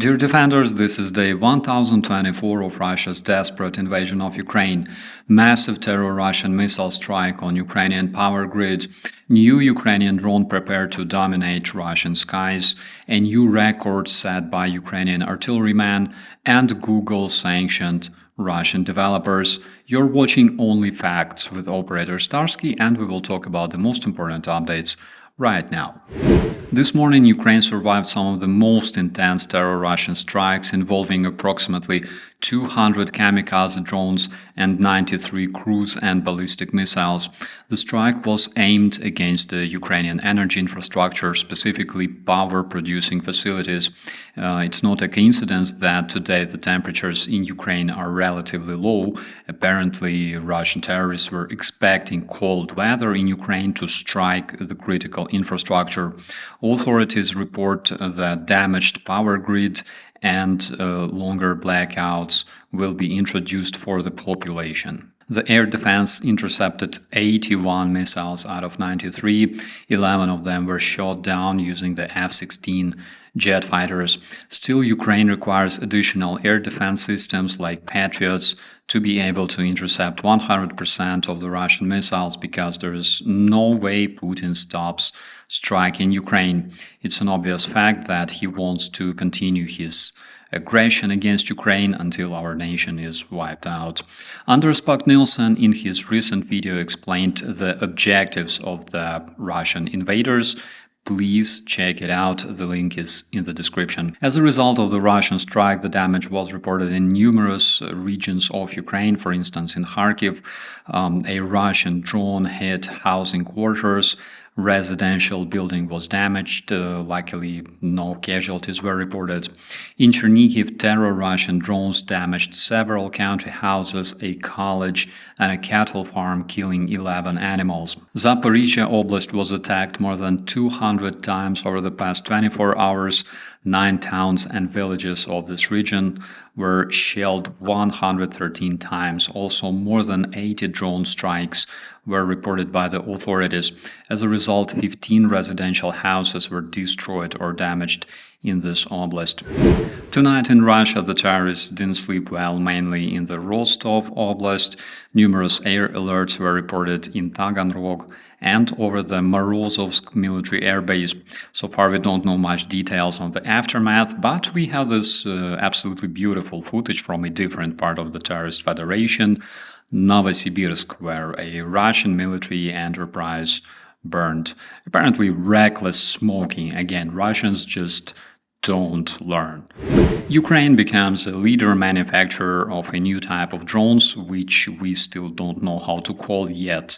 Dear defenders, this is day 1024 of Russia's desperate invasion of Ukraine. Massive terror Russian missile strike on Ukrainian power grid. New Ukrainian drone prepared to dominate Russian skies. A new record set by Ukrainian artillerymen. And Google sanctioned Russian developers. You're watching Only Facts with Operator Starsky, and we will talk about the most important updates right now. This morning, Ukraine survived some of the most intense terror Russian strikes involving approximately 200 kamikaze drones and 93 cruise and ballistic missiles. The strike was aimed against the Ukrainian energy infrastructure, specifically power-producing facilities. It's not a coincidence that today the temperatures in Ukraine are relatively low. Apparently, Russian terrorists were expecting cold weather in Ukraine to strike the critical infrastructure. Authorities report that damaged power grid and longer blackouts will be introduced for the population. The air defense intercepted 81 missiles out of 93. 11 of them were shot down using the F-16 jet fighters. Still, Ukraine requires additional air defense systems like Patriots to be able to intercept 100% of the Russian missiles, because there is no way Putin stops striking Ukraine. It's an obvious fact that he wants to continue his aggression against Ukraine until our nation is wiped out. Anders Nielsen in his recent video explained the objectives of the Russian invaders. Please check it out, the link is in the description. As a result of the Russian strike, the damage was reported in numerous regions of Ukraine. For instance, in Kharkiv, a Russian drone hit housing quarters. Residential building was damaged. Luckily, no casualties were reported. In Chernihiv, terror Russian drones damaged several country houses, a college, and a cattle farm, killing 11 animals. Zaporizhia Oblast was attacked more than 200 times over the past 24 hours. 9 towns and villages of this region were shelled 113 times. Also, more than 80 drone strikes were reported by the authorities. As a result, 15 residential houses were destroyed or damaged in this oblast. Tonight in Russia, the terrorists didn't sleep well, mainly in the Rostov Oblast. Numerous air alerts were reported in Taganrog and over the Morozovsk military airbase. So far, we don't know much details on the aftermath, but we have this absolutely beautiful footage from a different part of the terrorist federation, Novosibirsk, where a Russian military enterprise burned. Apparently reckless smoking. Again, Russians just don't learn. Ukraine becomes a leader manufacturer of a new type of drones, which we still don't know how to call yet.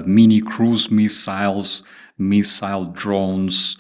Mini cruise missiles, missile drones,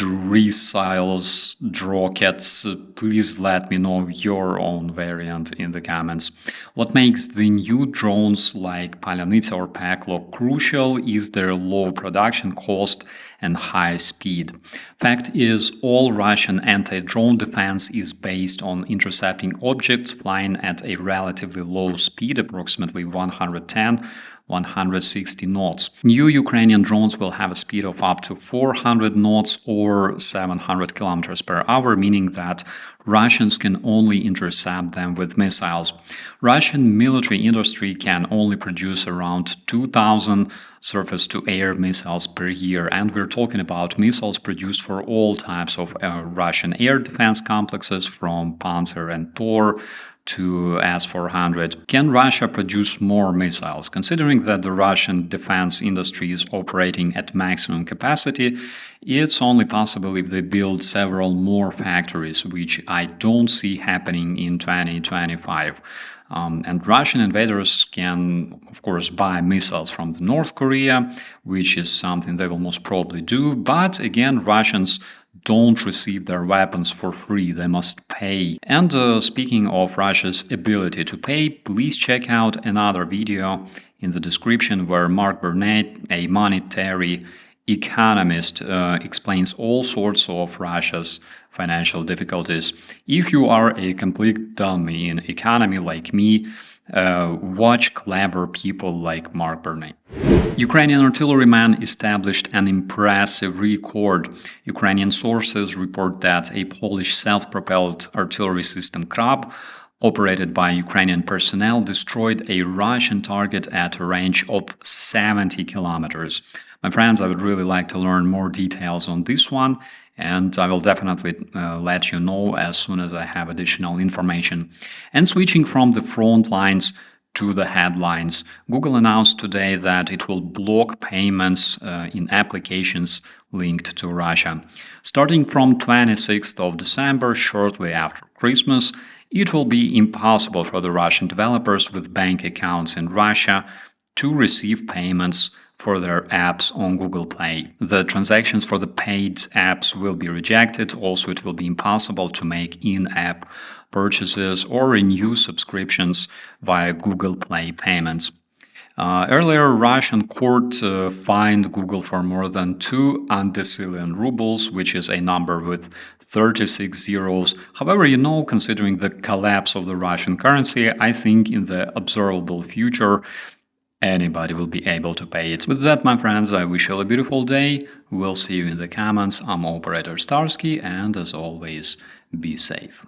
missiles, rockets. Please let me know your own variant in the comments. What makes the new drones like Palyanytsia or Peklo crucial is their low production cost and high speed. Fact is, all Russian anti-drone defense is based on intercepting objects flying at a relatively low speed, approximately 160 knots. New Ukrainian drones will have a speed of up to 400 knots or 700 kilometers per hour, meaning that Russians can only intercept them with missiles. Russian military industry can only produce around 2,000 surface-to-air missiles per year, and we're talking about missiles produced for all types of Russian air defense complexes, from Panzer and Tor to S-400. Can Russia produce more missiles? Considering that the Russian defense industry is operating at maximum capacity, it's only possible if they build several more factories, which I don't see happening in 2025. And Russian invaders can, of course, buy missiles from the North Korea, which is something they will most probably do. But again, Russians don't receive their weapons for free, they must pay. And speaking of Russia's ability to pay, please check out another video in the description where Mark Burnett, a monetary Economist explains all sorts of Russia's financial difficulties. If you are a complete dummy in economy like me, watch clever people like Mark Burney. Ukrainian artilleryman established an impressive record. Ukrainian sources report that a Polish self-propelled artillery system Krab, operated by Ukrainian personnel, destroyed a Russian target at a range of 70 kilometers. My friends, I would really like to learn more details on this one, and I will definitely let you know as soon as I have additional information. And switching from the front lines to the headlines, Google announced today that it will block payments in applications linked to Russia. Starting from 26th of December, shortly after Christmas, it will be impossible for the Russian developers with bank accounts in Russia to receive payments for their apps on Google Play. The transactions for the paid apps will be rejected. Also, it will be impossible to make in-app purchases or renew subscriptions via Google Play payments. Earlier, Russian court fined Google for more than 2 undecillion rubles, which is a number with 36 zeros. However, considering the collapse of the Russian currency, I think in the observable future, anybody will be able to pay it. With that, my friends, I wish you all a beautiful day. We'll see you in the comments. I'm Operator Starsky, and as always, be safe.